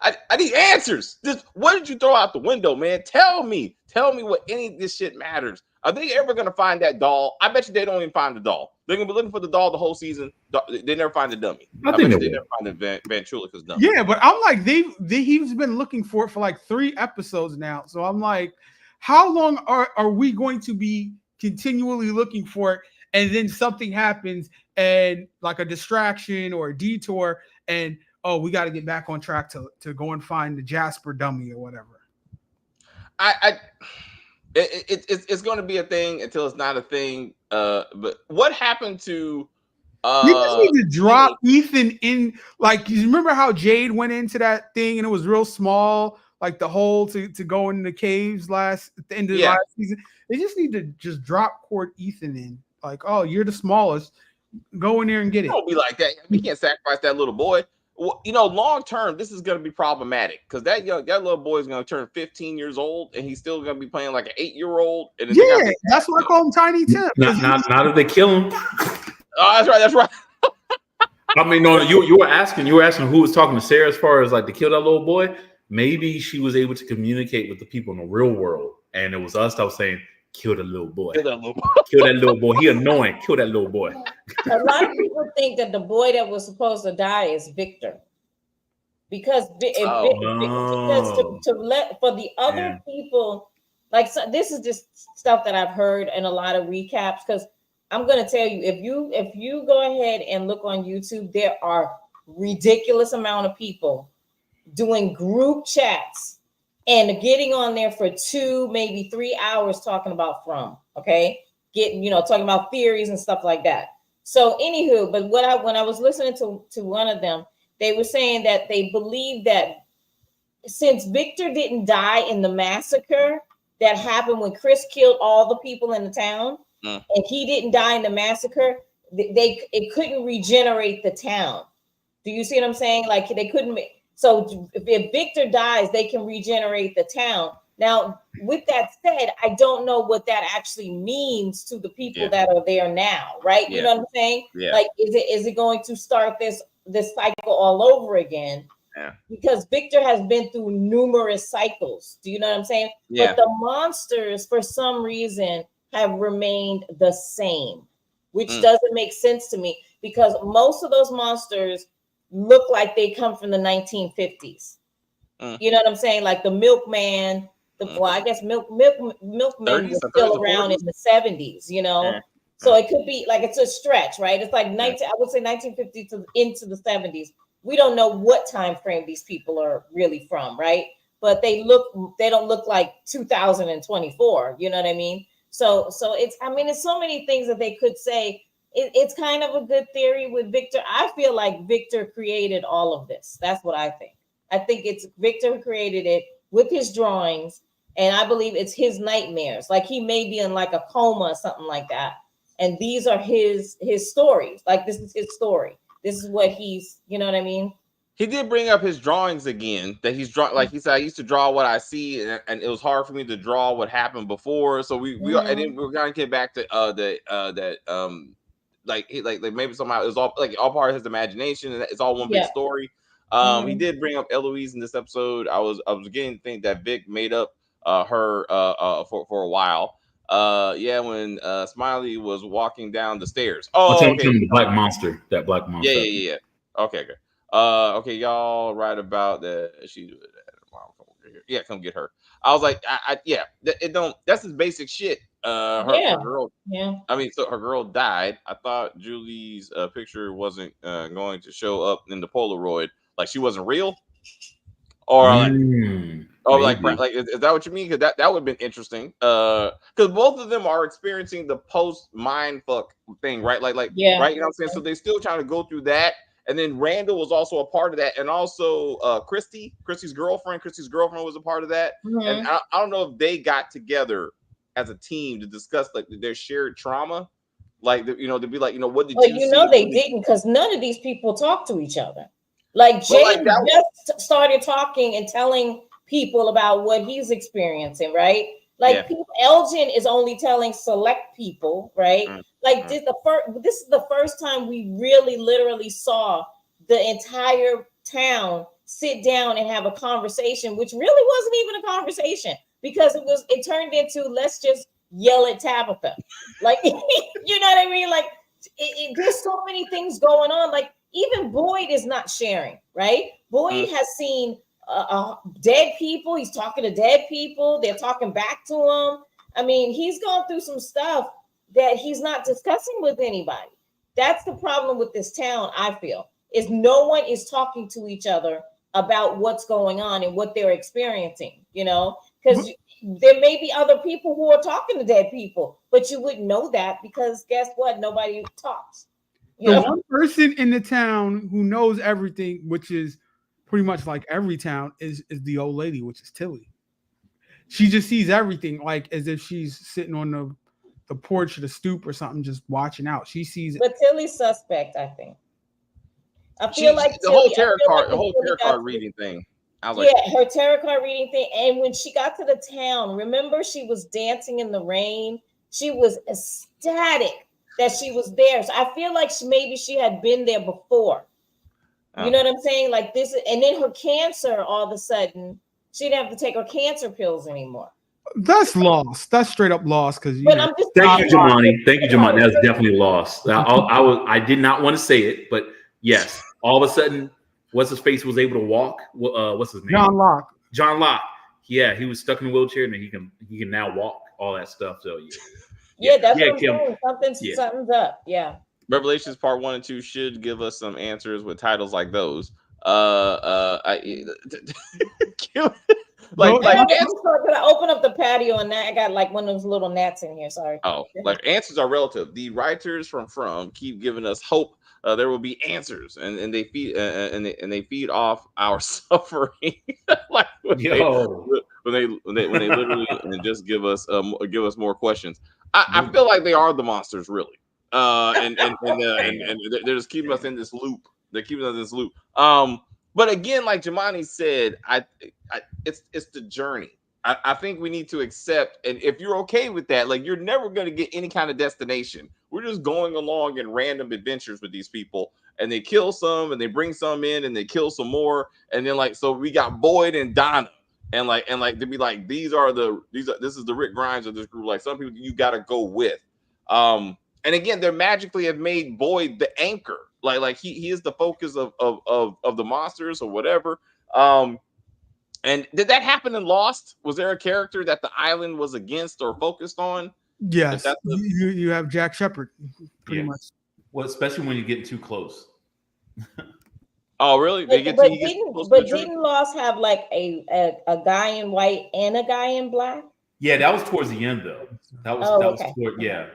like, I need answers. What did you throw out the window, man? Tell me what any of this shit matters. Are they ever gonna find that doll? I bet you they don't even find the doll. They're gonna be looking for the doll the whole season. They never find the dummy. I bet you they never find the ventriloquist dummy. Yeah, but I'm like, he's been looking for it for like 3 episodes now. So I'm like, how long are we going to be continually looking for it? And then something happens and like a distraction or a detour, and we got to get back on track to go and find the Jasper dummy or whatever. It's going to be a thing until it's not a thing. But what happened to? You just need to drop Ethan in. Like, you remember how Jade went into that thing and it was real small, like the hole to go in the caves at the end of the last season. They just need to just drop Court Ethan in. Like, oh, you're the smallest. Go in there and get it. Don't be like that. We can't sacrifice that little boy. Well, long term, this is going to be problematic because that little boy is going to turn 15 years old and he's still going to be playing like an 8-year-old. And yeah, that's why I call him Tiny Tim. Not if they kill him. Oh, that's right. I mean, no, you were asking who was talking to Sarah as far as like to kill that little boy. Maybe she was able to communicate with the people in the real world, and it was us that was saying, "Kill that little boy. Kill that little boy. He annoying. Kill that little boy." A lot of people think that the boy that was supposed to die is Victor, because for the other people, like, so this is just stuff that I've heard in a lot of recaps. Because I'm going to tell you, if you go ahead and look on YouTube, there are ridiculous amount of people doing group chats and getting on there for 2, maybe 3 hours talking about From. Okay, talking about theories and stuff like that. So, anywho, but when I was listening to one of them, they were saying that they believe that since Victor didn't die in the massacre that happened when Chris killed all the people in the town, and he didn't die in the massacre, it couldn't regenerate the town. Do you see what I'm saying? Like, they couldn't. So if Victor dies, they can regenerate the town. Now, with that said, I don't know what that actually means to the people that are there now, right? You know what I'm saying? Yeah. Like, is it going to start this cycle all over again? Yeah. Because Victor has been through numerous cycles. Do you know what I'm saying? Yeah. But the monsters, for some reason, have remained the same, which doesn't make sense to me, because most of those monsters look like they come from the 1950s. You know what I'm saying? Like the Milkman. Well, I guess Milkman was still around in the 70s, So it could be like, it's a stretch, right? It's like I would say 1950 into the 70s. We don't know what time frame these people are really from, right? But they don't look like 2024. You know what I mean? So it's so many things that they could say. It's kind of a good theory with Victor. I feel like Victor created all of this. That's what I think. I think it's Victor who created it with his drawings. And I believe it's his nightmares. Like he may be in like a coma or something like that. And these are his stories. Like this is his story. This is what he's, you know what I mean? He did bring up his drawings again. That he's drawn, like he said, I used to draw what I see, and it was hard for me to draw what happened before. So we are, and then we're gonna get back to like maybe somehow it was all like all part of his imagination, and it's all one big story. He did bring up Eloise in this episode. I was beginning to think that Vic made up her for a while. When Smiley was walking down the stairs. Oh, okay. The black monster. That black monster. Yeah. Okay, good. Okay, y'all right about that. Yeah, come get her. I was like, it don't. That's his basic shit. Her girl. Yeah. I mean, so her girl died. I thought Julie's picture wasn't going to show up in the Polaroid. Like she wasn't real, or like is that what you mean? Because that would have been interesting. Because both of them are experiencing the post mind fuck thing, right? Right. You know what I'm saying? So they're still trying to go through that. And then Randall was also a part of that, and also Christy's girlfriend was a part of that. And I don't know if they got together as a team to discuss like their shared trauma, like to be like, what did you see? They didn't, because none of these people talk to each other. Like Jay just started talking and telling people about what he's experiencing, right? Like Elgin is only telling select people, right? Like this is the first time we really literally saw the entire town sit down and have a conversation, which really wasn't even a conversation, because it turned into let's just yell at Tabitha. Like, you know what I mean? Like there's so many things going on. Like even Boyd is not sharing, right? Boyd has seen dead people. He's talking to dead people. They're talking back to him. I mean, he's gone through some stuff that he's not discussing with anybody. That's the problem with this town, I feel, is no one is talking to each other about what's going on and what they're experiencing, because there may be other people who are talking to dead people, but you wouldn't know that because guess what? Nobody talks. The one person in the town who knows everything, which is pretty much like every town, is the old lady, which is Tilly. She just sees everything like as if she's sitting on the porch or the stoop or something, just watching out. She sees it. But Tilly's suspect, I think. I feel like the whole tarot card reading thing. I was her tarot card reading thing. And when she got to the town, remember she was dancing in the rain. She was ecstatic that she was there. So I feel like maybe she had been there before. You know what I'm saying? Like this, and then her cancer, all of a sudden, she didn't have to take her cancer pills anymore. That's lost. That's straight up lost. Because thank you, Jamani. That's definitely lost. I did not want to say it, but yes, all of a sudden, what's his face was able to walk. What's his name? John Locke. Yeah, he was stuck in a wheelchair, and he can now walk. All that stuff. So that's what I'm saying. Something's up. Yeah. Revelations Part 1 and 2 should give us some answers with titles like those. Like I open up the patio and I got like one of those little gnats in here. Sorry. Oh, like answers are relative. The writers from keep giving us hope. There will be answers, and they feed they feed off our suffering. Like when they literally and just give us more questions. I feel like they are the monsters, really. And they're just keeping us in this loop. They're keeping us in this loop. But again, like Jamani said, it's the journey. I think we need to accept, and if you're okay with that, like you're never going to get any kind of destination. We're just going along in random adventures with these people, and they kill some, and they bring some in, and they kill some more, and then so we got Boyd and Donna, and to be like this is the Rick Grimes of this group. Like some people you got to go with, and again, they magically have made Boyd the anchor. Like he is the focus of the monsters or whatever. And did that happen in Lost? Was there a character that the island was against or focused on? Yes, you have Jack Shepherd, pretty much. Well, especially when you get too close. Oh, really? Didn't Lost have like a guy in white and a guy in black? Yeah, that was towards the end though. That was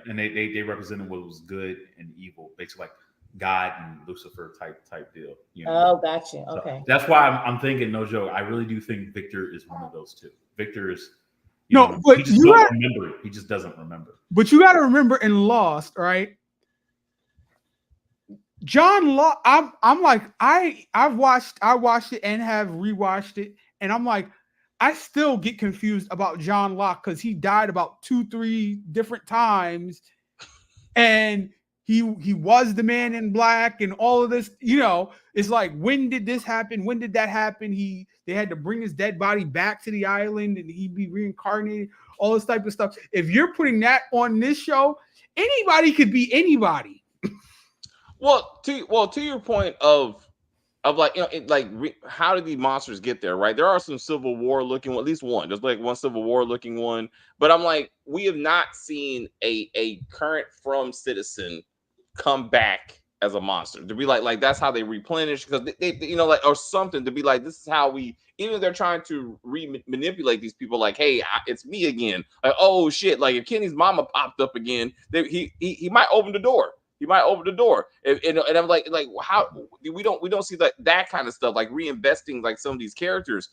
and they represented what was good and evil, basically like God and Lucifer type deal. Oh, gotcha. Okay. So that's why I'm thinking, no joke. I really do think Victor is one of those two. Victor is No, but he just you don't got, remember it. He just doesn't remember. but you got to remember in Lost, right? John Law, I'm like, I watched it and have rewatched it, and I'm like, I still get confused about John Locke because he died about 2-3 different times, and he was the man in black and all of this. It's like, when did this happen? When did that happen? They had to bring his dead body back to the island and he'd be reincarnated, all this type of stuff. If you're putting that on this show, anybody could be anybody. Well, to your point of like, how did these monsters get there? Right, there are some Civil War looking, at least one. There's like one Civil War looking one, but I'm like, we have not seen a current From citizen come back as a monster to be like that's how they replenish, because they like, or something, to be like, this is how we, even if they're trying to manipulate these people, like, hey, it's me again, like, oh shit, like if Kenny's mama popped up again, he might open the door. He might open the door, and I'm like how we don't see that kind of stuff, like reinvesting like some of these characters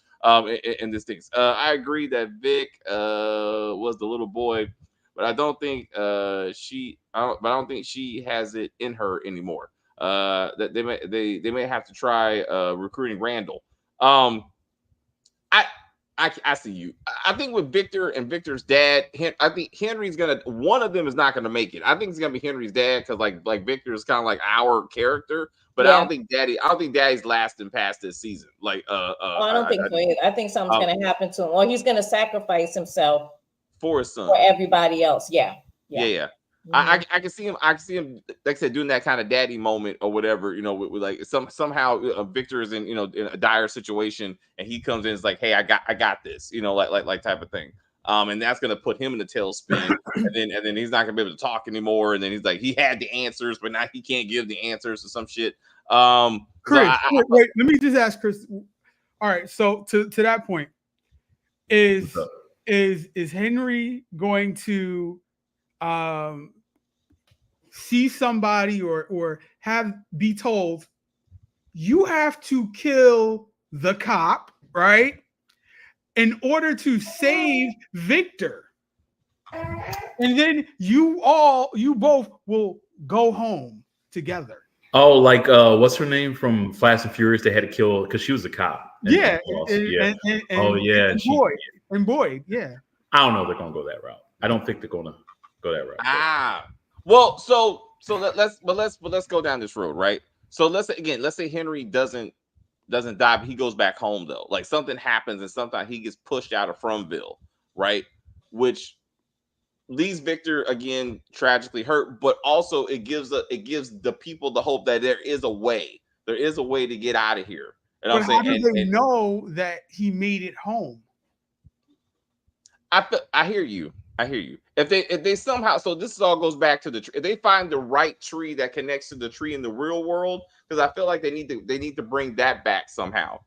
in these things. I agree that Vic was the little boy, but I don't think I don't think she has it in her anymore. That they may have to try recruiting Randall. I see you. I think with Victor and Victor's dad, I think Henry's one of them is not gonna make it. I think it's gonna be Henry's dad, because like Victor is kind of like our character, but I don't think Daddy's lasting past this season. Like I don't think so either. I think something's gonna happen to him, or he's gonna sacrifice himself for his son, for everybody else. Yeah. I can see him. I can see him, like I said, doing that kind of daddy moment or whatever. With like somehow Victor is in in a dire situation, and he comes in, is like, hey, I got this. Like type of thing. And that's gonna put him in the tailspin, and then he's not gonna be able to talk anymore. And then he's like, he had the answers, but now he can't give the answers to some shit. Chris, wait, let me just ask Chris. All right, so to that point, is Henry going to see somebody or be told, you have to kill the cop, right, in order to save Victor, and then you both will go home together? Oh, like what's her name from Fast and Furious? They had to kill because she was a cop. And Boyd. Yeah. I don't know if they're gonna go that route. I don't think they're gonna go that route. Well, so let's go down this road, right? So let's say Henry doesn't die, but he goes back home though. Like something happens and sometimes he gets pushed out of Fromville, right? Which leaves Victor again tragically hurt, but also it gives the people the hope that there is a way to get out of here. And but how do they know that he made it home? I hear you. If they somehow, so this all goes back to the tree. If they find the right tree that connects to the tree in the real world, because I feel like they need to bring that back somehow.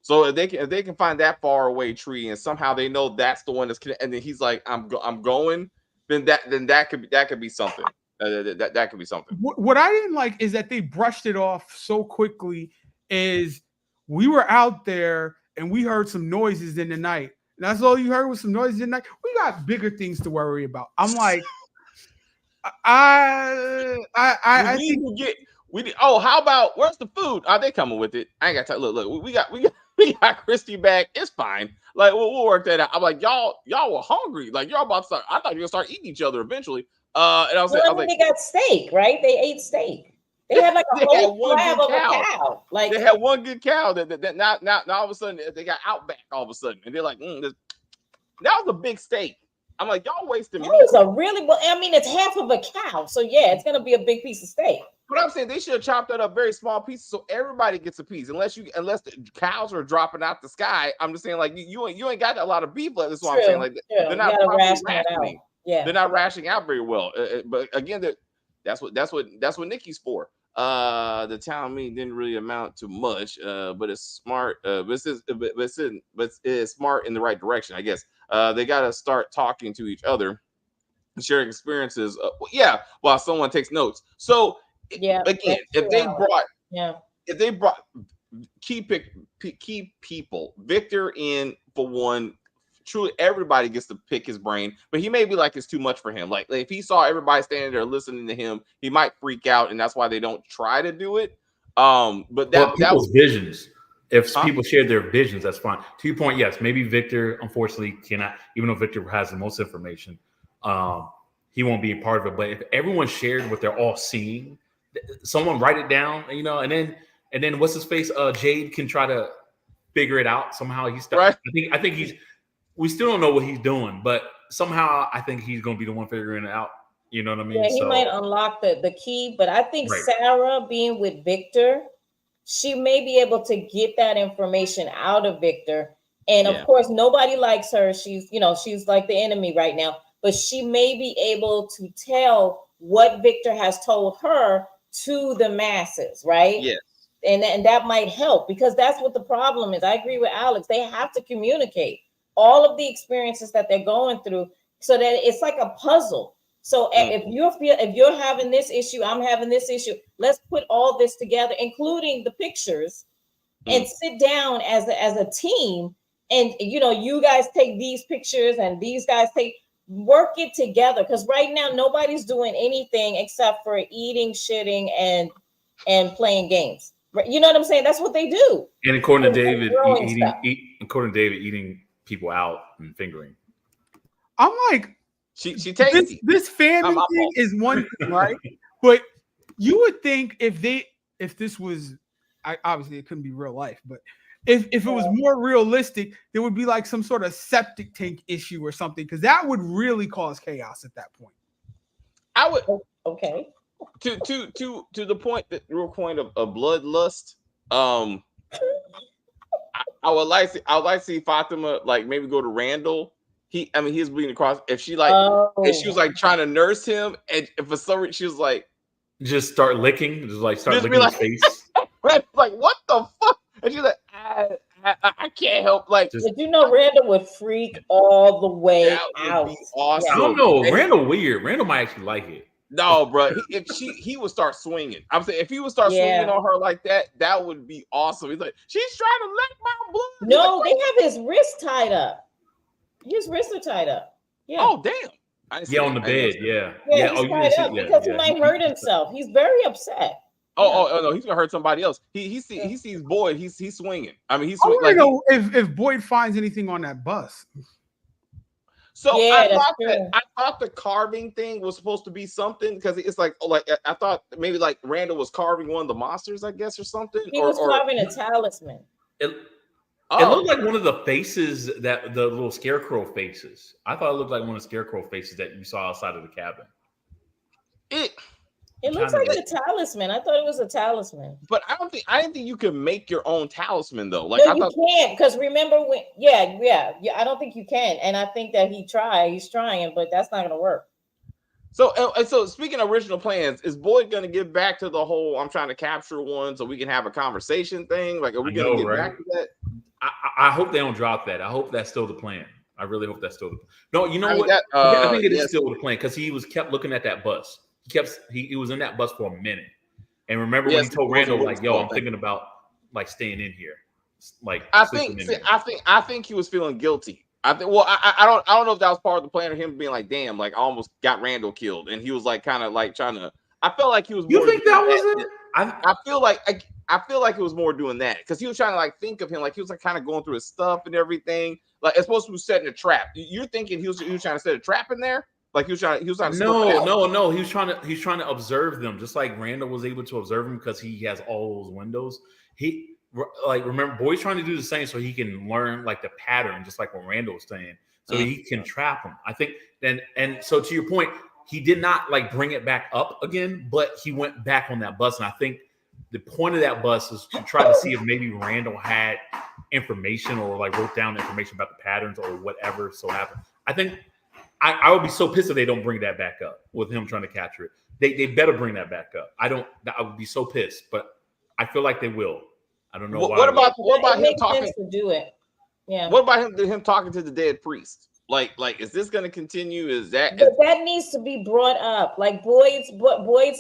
So if they can find that far away tree and somehow they know that's the one that's connected, and then he's like, I'm going, then that could be something. That could be something. What I didn't like is that they brushed it off so quickly. Is we were out there and we heard some noises in the night. And that's all you heard was some noises in the night. We got bigger things to worry about. I'm like, I think how about, where's the food? Are they coming with it? I ain't got time. Look, we got Christy back. It's fine. Like we'll work that out. I'm like, y'all were hungry. Like y'all about to start. I thought you were gonna start eating each other eventually. And I was like, they got steak, right? They ate steak. They had like a whole slab of a cow. Like they had one good cow that now all of a sudden they got Outback all of a sudden, and they're like, that was a big steak. I'm like, y'all wasting meat. It's a really, it's half of a cow, so yeah, it's gonna be a big piece of steak. But I'm saying they should have chopped that up very small pieces so everybody gets a piece. Unless the cows are dropping out the sky, I'm just saying like you ain't got a lot of beef left. That's what I'm saying. Like they're not rationing. Yeah, they're not rationing out very well. But again, that's what Nikki's for. The town meeting didn't really amount to much, but it's smart. But it's smart in the right direction, I guess. They got to start talking to each other, sharing experiences. While someone takes notes. So again, if they brought key people, Victor in for one, truly everybody gets to pick his brain, but he may be like it's too much for him. Like if he saw everybody standing there listening to him, he might freak out, and that's why they don't try to do it. But that people's visions. If Huh? people share their visions, that's fine. To your point, yes, maybe Victor unfortunately cannot, even though Victor has the most information, he won't be a part of it. But if everyone shared what they're all seeing, someone write it down, you know, and then what's his face? Jade can try to figure it out somehow. Right. I think he's. We still don't know what he's doing, but somehow I think he's going to be the one figuring it out. You know what I mean? Yeah, he might unlock the key, but I think Right. Sarah being with Victor, she may be able to get that information out of Victor. And of course, nobody likes her. She's like the enemy right now, but she may be able to tell what Victor has told her to the masses, right? Yes. And that might help, because that's what the problem is. I agree with Alex. They have to communicate all of the experiences that they're going through so that it's like a puzzle. So if you're having this issue, I'm having this issue, let's put all this together, including the pictures, and sit down as a team. And you guys take these pictures and these guys work it together, because right now nobody's doing anything except for eating, shitting, and playing games. You know what I'm saying? That's what they do. And according to David, eating people out and fingering. I'm like, she takes this family thing is one thing, right? But you would think if this was, obviously it couldn't be real life, but if it was more realistic, there would be like some sort of septic tank issue or something, because that would really cause chaos at that point. I would. Okay. To the point, that real point of bloodlust. I would like to see Fatima like maybe go to Randall. He's bleeding across. If she if she was like trying to nurse him, and for some reason she was like, just start licking, licking his face. Like what the fuck? And she's like, I can't help. Like, did you know Randall would freak all the way out? Awesome. I don't know. Randall weird. Randall might actually like it. No, bro. If he would start swinging. I'm saying if he would start swinging on her like that, that would be awesome. He's like, she's trying to lick my blood. No, like, they have his wrist tied up. His wrists are tied up. Yeah. Oh damn. On the bed. Yeah. Yeah. He's tied up because he might hurt himself. He's very upset. Oh no, he's gonna hurt somebody else. He sees Boyd. He's swinging. I mean, he's I swinging. want to know if Boyd finds anything on that bus. So I thought the carving thing was supposed to be something, because it's like I thought maybe like Randall was carving one of the monsters, I guess, or something. He was carving a talisman. It looked like one of the faces, that the little scarecrow faces. I thought it looked like one of the scarecrow faces that you saw outside of the cabin. It looks like a talisman. I thought it was a talisman. But I didn't think you could make your own talisman though. Like no, you can't, because remember when I don't think you can. And I think that he's trying, but that's not gonna work. So speaking of original plans, is Boyd gonna get back to the whole I'm trying to capture one so we can have a conversation thing? Like, are we gonna get back to that? I hope they don't drop that. I hope that's still the plan. I really hope that's still the plan. No, you know what? I think it is still the plan, because he kept looking at that bus. He was in that bus for a minute. And remember when he told Randall, like, yo, I'm thinking about like staying in here. Like I think he was feeling guilty. I don't know if that was part of the plan, or him being like, damn, like I almost got Randall killed. And he was like kind of like trying to, I felt like he was You think that was it? I feel like it was more doing that, because he was trying to like think of him, like he was like kind of going through his stuff and everything. Like it's supposed to be setting a trap. You're thinking he was trying to set a trap in there? Like he was trying to No. He was trying to observe them, just like Randall was able to observe him because he has all those windows. Remember, Boyd's trying to do the same so he can learn like the pattern, just like what Randall was saying, so he can trap him. I think and so to your point, he did not like bring it back up again, but he went back on that bus, and I think the point of that bus is to try to see if maybe Randall had information or like wrote down information about the patterns or whatever so happened. I think. I would be so pissed if they don't bring that back up with him trying to capture it. They better bring that back up. I would be so pissed, but I feel like they will. I don't know why. What about him talking to do it? Yeah. What about him talking to the dead priest? Like is this going to continue? Is that needs to be brought up? Like Boyd's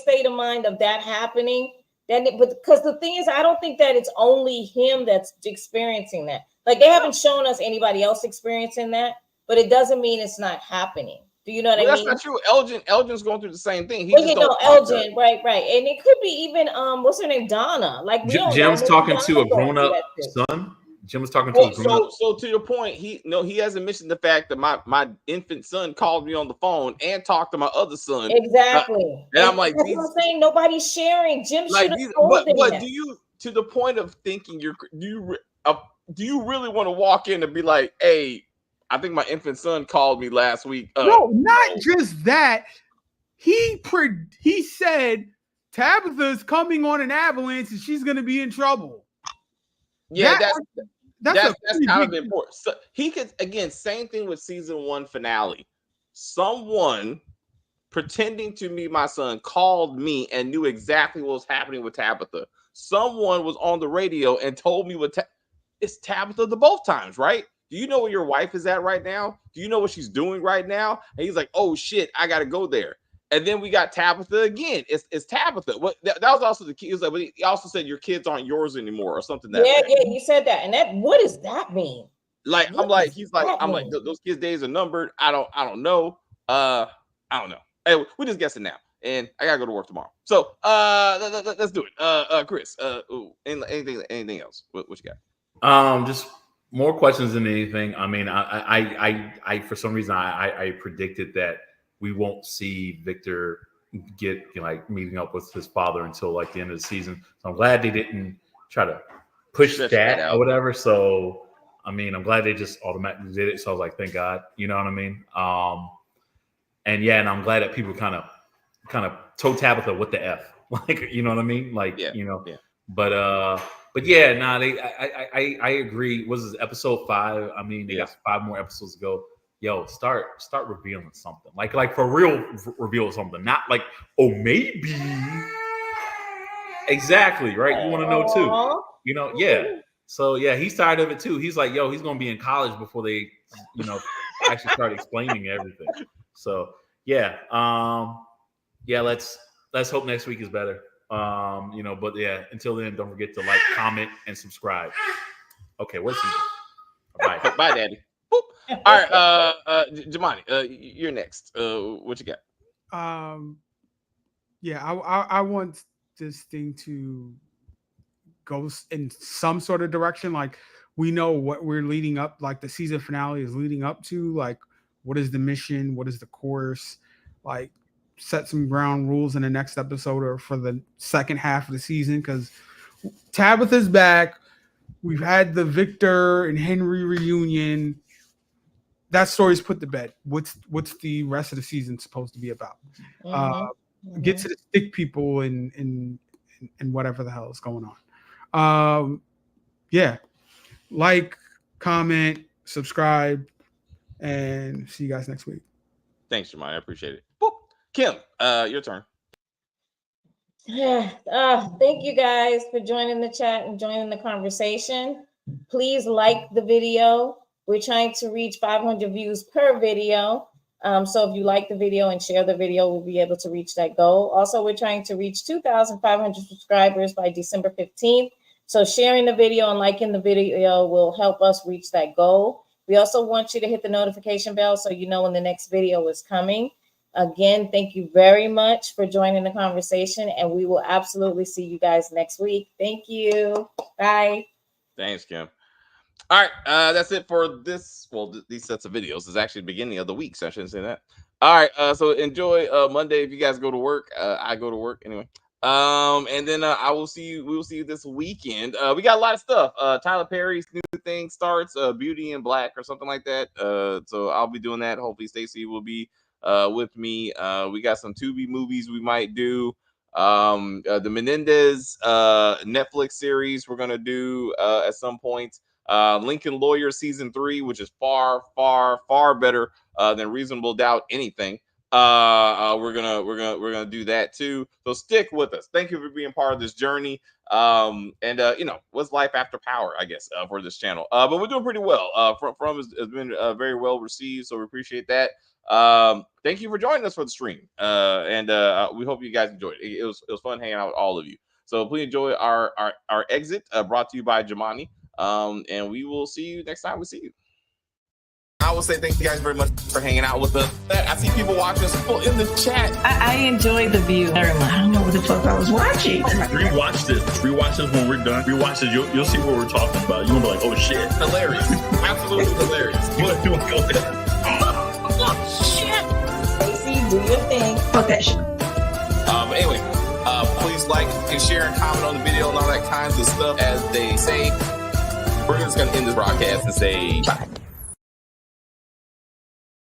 state of mind of that happening. But because the thing is, I don't think that it's only him that's experiencing that. Like they haven't shown us anybody else experiencing that, but it doesn't mean it's not happening. Do you know what I That's mean? not true. Elgin's going through the same thing. He Well, just you know, don't talk to her. Elgin, right, and it could be even what's her name, Donna. Like we don't know. Jim's Maybe talking Donna's to a going through grown-up that too. son. Jim was talking to a grown-up. So to your point, he hasn't mentioned the fact that my infant son called me on the phone and talked to my other son. Exactly. And I'm like, that's what I'm saying. Nobody's sharing. Jim should have told them but that. do you, to the point of thinking, do you really want to walk in and be like, hey, I think my infant son called me last week? No, not just that. He said Tabitha's coming on an avalanche and she's going to be in trouble. Yeah, that's kind of big important. So he could, again, same thing with season 1 finale. Someone pretending to be my son called me and knew exactly what was happening with Tabitha. Someone was on the radio and told me it's Tabitha the both times, right? Do you know where your wife is at right now? Do you know what she's doing right now? And he's like, oh shit, I gotta go there. And then we got Tabitha again. It's Tabitha. What that was also the key. He was like, but he also said your kids aren't yours anymore, or something. Yeah, he said that. And what does that mean? Like, I'm like, those kids' days are numbered. I don't know. I don't know. Hey, we're just guessing now. And I gotta go to work tomorrow. So let's do it. Chris, anything else? What you got? Just more questions than anything. I mean, I for some reason I predicted that we won't see Victor get like meeting up with his father until like the end of the season. So I'm glad they didn't try to push that or whatever. So I mean, I'm glad they just automatically did it. So I was like, thank God, you know what I mean? And yeah, and I'm glad that people kind of told Tabitha what the F, like, you know what I mean? Like, you know, but yeah, I agree. Was this episode 5? I mean, they got 5 more episodes to go. Yo, start revealing something, like for real, reveal something, not like, oh, maybe. Exactly, right? You want to know too, you know? Yeah. So yeah, he's tired of it too. He's like, yo, he's gonna be in college before they, you know, actually start explaining everything. So yeah, let's hope next week is better. You know, but yeah, until then, don't forget to like, comment, and subscribe. Okay, what's he? Bye, bye, Daddy. Boop. All right, Jamani, you're next. What you got? Yeah, I want this thing to go in some sort of direction. Like, we know what we're leading up, like the season finale is leading up to. Like, what is the mission? What is the course? Like, set some ground rules in the next episode or for the second half of the season, because Tabitha's back. We've had the Victor and Henry reunion. That story's put to bed. What's the rest of the season supposed to be about? Get to the stick people and whatever the hell is going on. Yeah, like, comment, subscribe, and see you guys next week. Thanks, Jamani. I appreciate it. Boop. Kim, your turn. Thank you guys for joining the chat and joining the conversation. Please like the video. We're trying to reach 500 views per video. So if you like the video and share the video, we'll be able to reach that goal. Also, we're trying to reach 2,500 subscribers by December 15th. So sharing the video and liking the video will help us reach that goal. We also want you to hit the notification bell so you know when the next video is coming. Again, thank you very much for joining the conversation, and we will absolutely see you guys next week. Thank you. Bye. Thanks, Kim. All right, that's it for this. Well, these sets of videos is actually the beginning of the week, so I shouldn't say that. All right, so enjoy Monday if you guys go to work. I go to work anyway. And then we will see you this weekend. We got a lot of stuff. Tyler Perry's new thing starts, Beauty in Black or something like that. So I'll be doing that. Hopefully Stacey will be with me. We got some Tubi movies we might do. The Menendez Netflix series we're gonna do at some point. Lincoln Lawyer season 3, which is far better than Reasonable Doubt anything. We're gonna do that too. So stick with us. Thank you for being part of this journey. And you know, what's life after power, I guess, for this channel. But we're doing pretty well. From has been very well received, so we appreciate that. Thank you for joining us for the stream. And we hope you guys enjoyed it. It was fun hanging out with all of you. So please enjoy our exit brought to you by Jamani. And we will see you next time we see you. I will say thank you guys very much for hanging out with us. I see people watching us in the chat. I enjoyed The View very much. I don't know what the fuck I was watching. Rewatch this. Rewatch this when we're done. Rewatch this. You'll see what we're talking about. You're gonna be like, oh shit, Hilarious, absolutely hilarious. you want to go there? Stacey, do your thing. Fuck that shit. But anyway, please like and share and comment on the video and all that kinds of stuff. As they say, we're just gonna end this broadcast and say bye.